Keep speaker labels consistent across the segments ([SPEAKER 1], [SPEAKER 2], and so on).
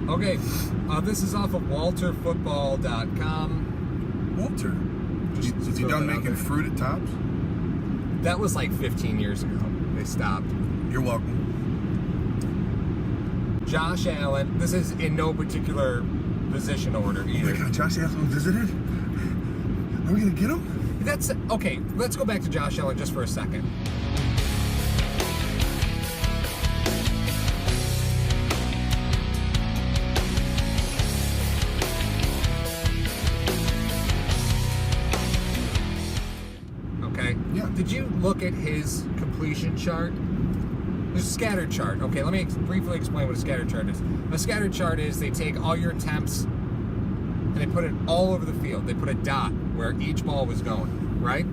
[SPEAKER 1] Okay, this is off of WalterFootball.com.
[SPEAKER 2] Walter? Is he done making fruit at Tops?
[SPEAKER 1] That was like 15 years ago. They stopped.
[SPEAKER 2] You're welcome.
[SPEAKER 1] Josh Allen. This is in no particular position order either.
[SPEAKER 2] Oh my God, Josh Allen visited? Are we going to get him?
[SPEAKER 1] That's okay. Let's go back to Josh Allen just for a second. Okay.
[SPEAKER 2] Yeah.
[SPEAKER 1] Did you look at his completion chart? There's a scatter chart. Okay, let me briefly explain what a scatter chart is. A scatter chart is they take all your attempts and they put it all over the field. They put a dot where each ball was going, right?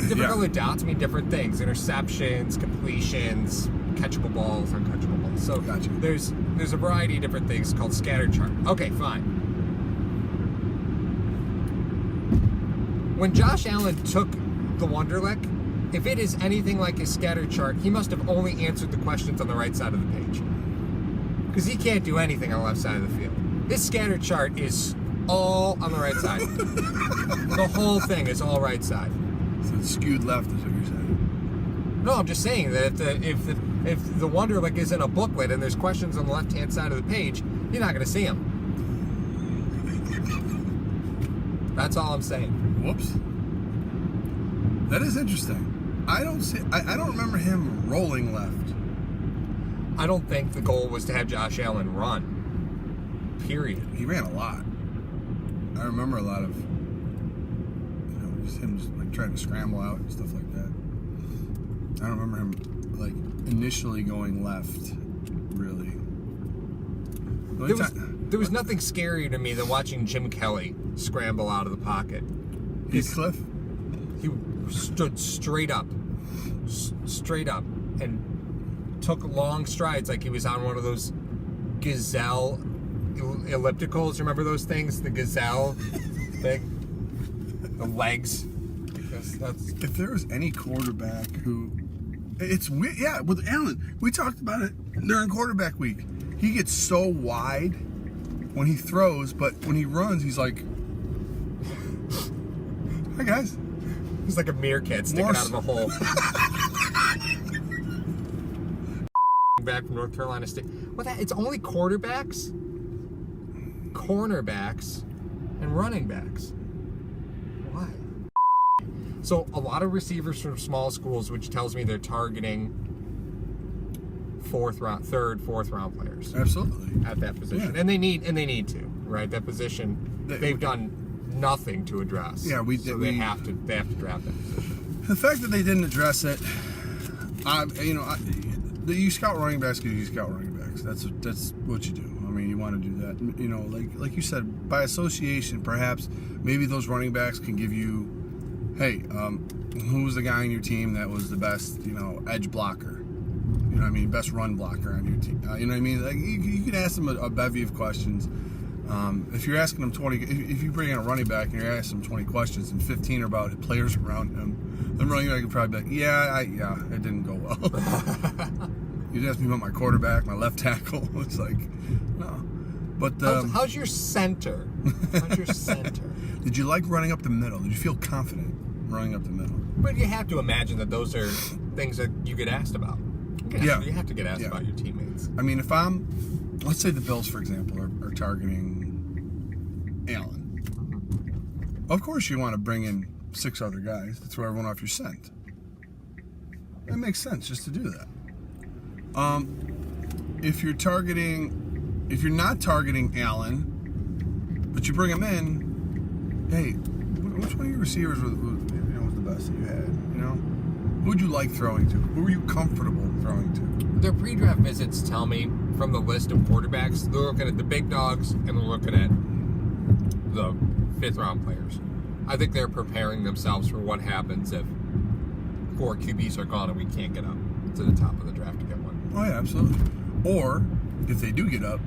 [SPEAKER 1] Different colored dots mean different things. Interceptions, completions, catchable balls, uncatchable balls. So
[SPEAKER 2] Gotcha.
[SPEAKER 1] there's a variety of different things called scatter chart. Okay, fine. When Josh Allen took the Wonderlic, if it is anything like his scatter chart, he must have only answered the questions on the right side of the page. Because he can't do anything on the left side of the field. His scatter chart is all on the right side. The whole thing is all right side.
[SPEAKER 2] So it's skewed left is what you're saying.
[SPEAKER 1] No, I'm just saying that if the Wonderlic is in a booklet and there's questions on the left-hand side of the page, you're not going to see them. That's all I'm saying.
[SPEAKER 2] Whoops. That is interesting. I don't remember him rolling left.
[SPEAKER 1] I don't think the goal was to have Josh Allen run. Period.
[SPEAKER 2] He ran a lot. I remember a lot of, just him just like trying to scramble out and stuff like that. I don't remember him like initially going left, really.
[SPEAKER 1] There was nothing scarier to me than watching Jim Kelly scramble out of the pocket.
[SPEAKER 2] Heathcliff?
[SPEAKER 1] He stood straight up, and took long strides like he was on one of those gazelle ellipticals. Remember those things? The gazelle thing? The legs. That's...
[SPEAKER 2] If there was any quarterback who... It's weird. Yeah, with Allen. We talked about it during quarterback week. He gets so wide when he throws, but when he runs, he's like... Hi, guys.
[SPEAKER 1] He's like a meerkat sticking out of a hole. Back from North Carolina State. It's only quarterbacks, cornerbacks, and running backs. Why? So a lot of receivers from small schools, which tells me they're targeting third, fourth round players.
[SPEAKER 2] Absolutely.
[SPEAKER 1] At that position. Yeah. And they need to, right? That position they've done nothing to address.
[SPEAKER 2] Yeah,
[SPEAKER 1] they have to draft that position.
[SPEAKER 2] The fact that they didn't address it, you scout running backs because you scout running backs. That's what you do. I mean, you want to do that. Like you said, by association, perhaps maybe those running backs can give you, hey, who was the guy on your team that was the best, edge blocker? You know what I mean? Best run blocker on your team. You know what I mean? Like you can ask them a bevy of questions. If you're asking them 20, if you bring in a running back and you're asking them 20 questions and 15 are about players around him, then running back can probably be like, it didn't go well. You'd ask me about my quarterback, my left tackle. It's like, no. But
[SPEAKER 1] how's your center?
[SPEAKER 2] Did you like running up the middle? Did you feel confident running up the middle?
[SPEAKER 1] But you have to imagine that those are things that you get asked about. You have to get asked about your teammates.
[SPEAKER 2] I mean, let's say the Bills, for example, are targeting Allen. Of course, you want to bring in 6 other guys to throw everyone off your scent. That makes sense just to do that. If you're not targeting Allen, but you bring him in, hey, which one of your receivers was the best that you had? Who would you like throwing to? Who were you comfortable throwing to?
[SPEAKER 1] Their pre-draft visits tell me from the list of quarterbacks, they're looking at the big dogs and they're looking at the 5th round players. I think they're preparing themselves for what happens if 4 QBs are gone and we can't get up to the top of the draft to get one.
[SPEAKER 2] Oh yeah, absolutely. Or if they do get up,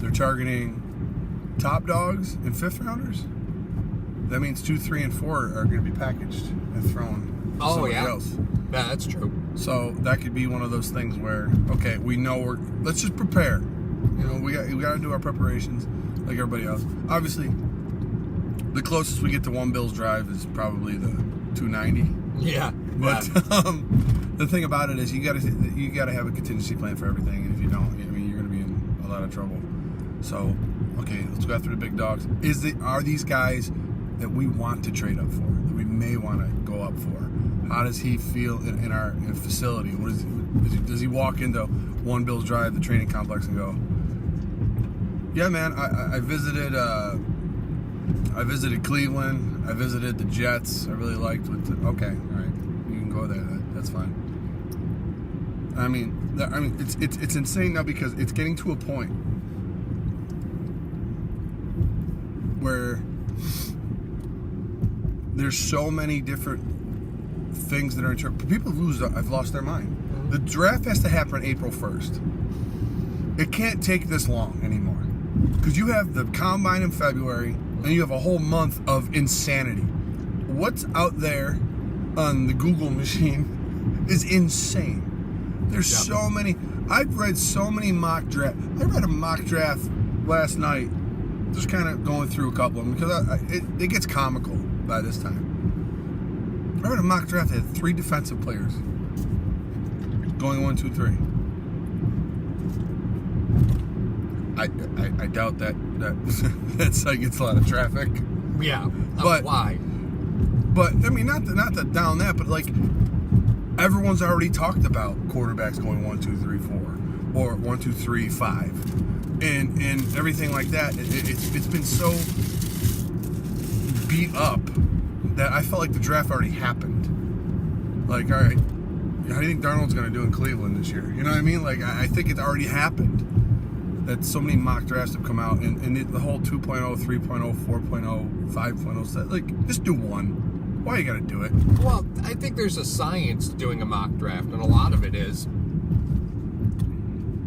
[SPEAKER 2] they're targeting top dogs and 5th rounders. That means 2, 3, and 4 are going to be packaged and thrown to somebody else.
[SPEAKER 1] Yeah, that's true.
[SPEAKER 2] So that could be one of those things where, okay, we know let's just prepare. You know, we got to do our preparations like everybody else. Obviously, the closest we get to one Bills drive is probably the 290.
[SPEAKER 1] Yeah.
[SPEAKER 2] But the thing about it is you gotta have a contingency plan for everything, and if you don't, I mean, you're gonna be in a lot of trouble. So, okay, let's go after the big dogs. Are these guys that we want to trade up for, that we may want to go up for? How does he feel in our facility? Does he walk into one Bills Drive, the training complex, and go, yeah, man, I visited Cleveland, I visited the Jets, I really liked okay, all right, you can go there, that's fine. I mean, it's insane now because it's getting to a point where there's so many different things that are people have lost their mind. The draft has to happen April 1st. It can't take this long anymore because you have the combine in February and you have a whole month of insanity. What's out there on the Google machine is insane. There's so many. I've read so many mock drafts. I read a mock draft last night, just kind of going through a couple of them because it gets comical by this time. I read a mock draft that had 3 defensive players going 1, 2, 3. I doubt that site gets a lot of traffic.
[SPEAKER 1] Yeah,
[SPEAKER 2] but
[SPEAKER 1] why?
[SPEAKER 2] But I mean, not to down that, but like everyone's already talked about quarterbacks going 1, 2, 3, 4, or 1, 2, 3, 5, and everything like that. It's been so beat up that I felt like the draft already happened. Like, all right, how do you think Darnold's going to do in Cleveland this year? You know what I mean? Like, I think it already happened. That so many mock drafts have come out, and the whole 2.0, 3.0, 4.0, 5.0 set. Like, just do one. Why you got to do it?
[SPEAKER 1] Well, I think there's a science to doing a mock draft, and a lot of it is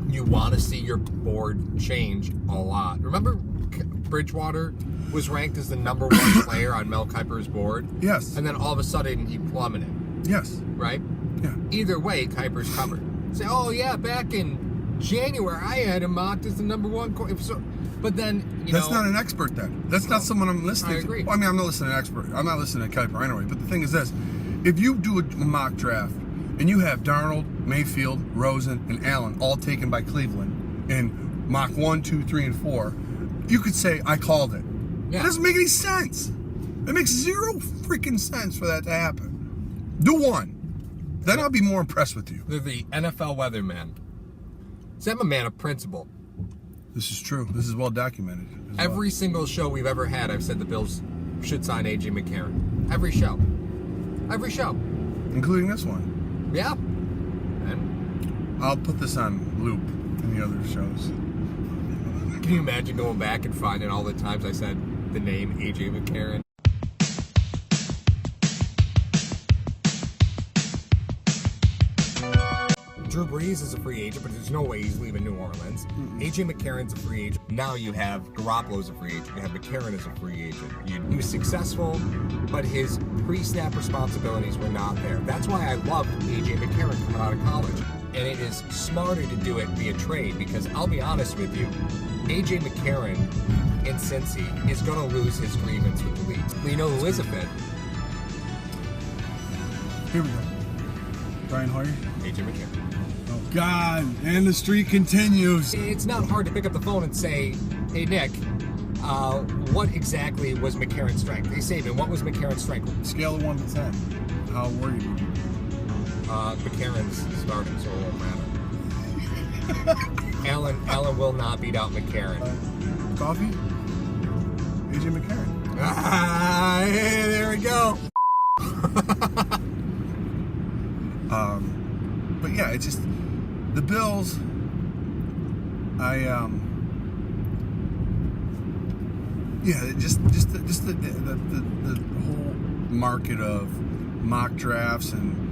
[SPEAKER 1] you want to see your board change a lot. Remember Bridgewater was ranked as the number 1 player on Mel Kiper's board?
[SPEAKER 2] Yes.
[SPEAKER 1] And then all of a sudden he plummeted.
[SPEAKER 2] Yes.
[SPEAKER 1] Right?
[SPEAKER 2] Yeah.
[SPEAKER 1] Either way, Kiper's covered. Say, oh yeah, back in January I had him mocked as the number 1. But then,
[SPEAKER 2] that's not an expert then. That's not someone I'm listening
[SPEAKER 1] I agree.
[SPEAKER 2] to. Well, I mean, I'm not listening to an expert. I'm not listening to Kuiper anyway. But the thing is this. If you do a mock draft and you have Darnold, Mayfield, Rosen, and Allen all taken by Cleveland in mock 1, 2, 3, and 4, you could say, I called it.
[SPEAKER 1] Yeah.
[SPEAKER 2] It doesn't make any sense. It makes 0 freaking sense for that to happen. Do one. Then I'll be more impressed with you.
[SPEAKER 1] They're the NFL weatherman. See, I'm a man of principle.
[SPEAKER 2] This is true. This is well documented.
[SPEAKER 1] Every single show we've ever had, I've said the Bills should sign A.J. McCarron. Every show. Every show.
[SPEAKER 2] Including this one.
[SPEAKER 1] Yeah. And
[SPEAKER 2] I'll put this on loop in the other shows.
[SPEAKER 1] can you imagine going back and finding all the times I said the name A.J. McCarron? Drew Brees is a free agent, but there's no way he's leaving New Orleans. A.J. McCarron's a free agent. Now you have Garoppolo's a free agent. You have McCarron as a free agent. He was successful, but his pre-snap responsibilities were not there. That's why I loved A.J. McCarron coming out of college. And it is smarter to do it via trade because I'll be honest with you, A.J. McCarron in Cincy is going to lose his grievance with the league. You know who is a fit?
[SPEAKER 2] Here we go. Brian Hoyer.
[SPEAKER 1] A.J. McCarron.
[SPEAKER 2] Oh, God. And the streak continues.
[SPEAKER 1] It's not hard to pick up the phone and say, hey, Nick, what exactly was McCarron's strength? Hey, Saban, what was McCarron's strength?
[SPEAKER 2] Scale of 1 to 10. How worried are you?
[SPEAKER 1] McCarron's starting, so it won't matter. Allen will not beat out McCarron.
[SPEAKER 2] Coffee? A.J. McCarron.
[SPEAKER 1] Ah, hey, there we go.
[SPEAKER 2] But yeah, it's just the Bills. Just the whole market of mock drafts and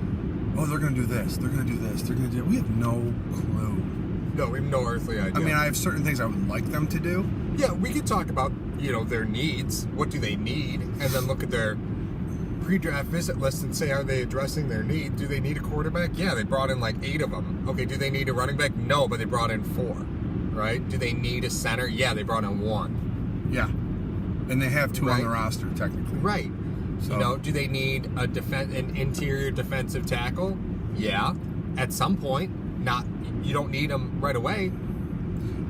[SPEAKER 2] they're gonna do this, they're gonna do this, they're gonna do. We have no clue.
[SPEAKER 1] No, we have no earthly idea.
[SPEAKER 2] I mean, I have certain things I would like them to do.
[SPEAKER 1] Yeah, we could talk about their needs. What do they need, and then look at their pre-draft visit list and say, are they addressing their need? Do they need a quarterback? Yeah, they brought in like 8 of them. Okay, do they need a running back? No, but they brought in 4. right? Do they need a center? Yeah, they brought in one.
[SPEAKER 2] Yeah. And they have 2 on the roster, technically.
[SPEAKER 1] Right.
[SPEAKER 2] So,
[SPEAKER 1] You know, do they need an interior defensive tackle? Yeah, at some point. You don't need them right away.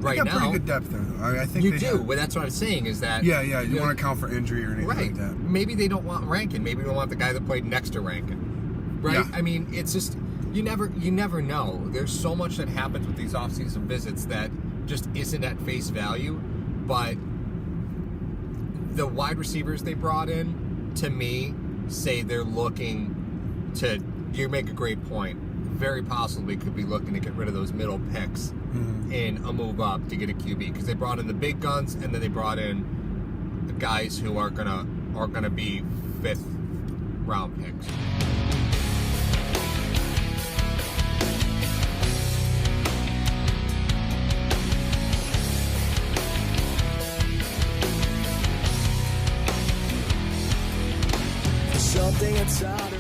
[SPEAKER 1] Right
[SPEAKER 2] they got
[SPEAKER 1] now,
[SPEAKER 2] pretty good depth there, though. I think
[SPEAKER 1] you
[SPEAKER 2] they
[SPEAKER 1] do.
[SPEAKER 2] have.
[SPEAKER 1] But that's what I'm saying is that.
[SPEAKER 2] Yeah. You want to account for injury or anything like that.
[SPEAKER 1] Maybe they don't want Rankin. Maybe they want the guy that played next to Rankin. Right.
[SPEAKER 2] Yeah.
[SPEAKER 1] I mean, it's just you never know. There's so much that happens with these off-season visits that just isn't at face value. But the wide receivers they brought in, to me, say they're looking to. You make a great point. Very possibly could be looking to get rid of those middle picks in a move up to get a QB, because they brought in the big guns and then they brought in the guys who are gonna be 5th round picks.
[SPEAKER 3] Something inside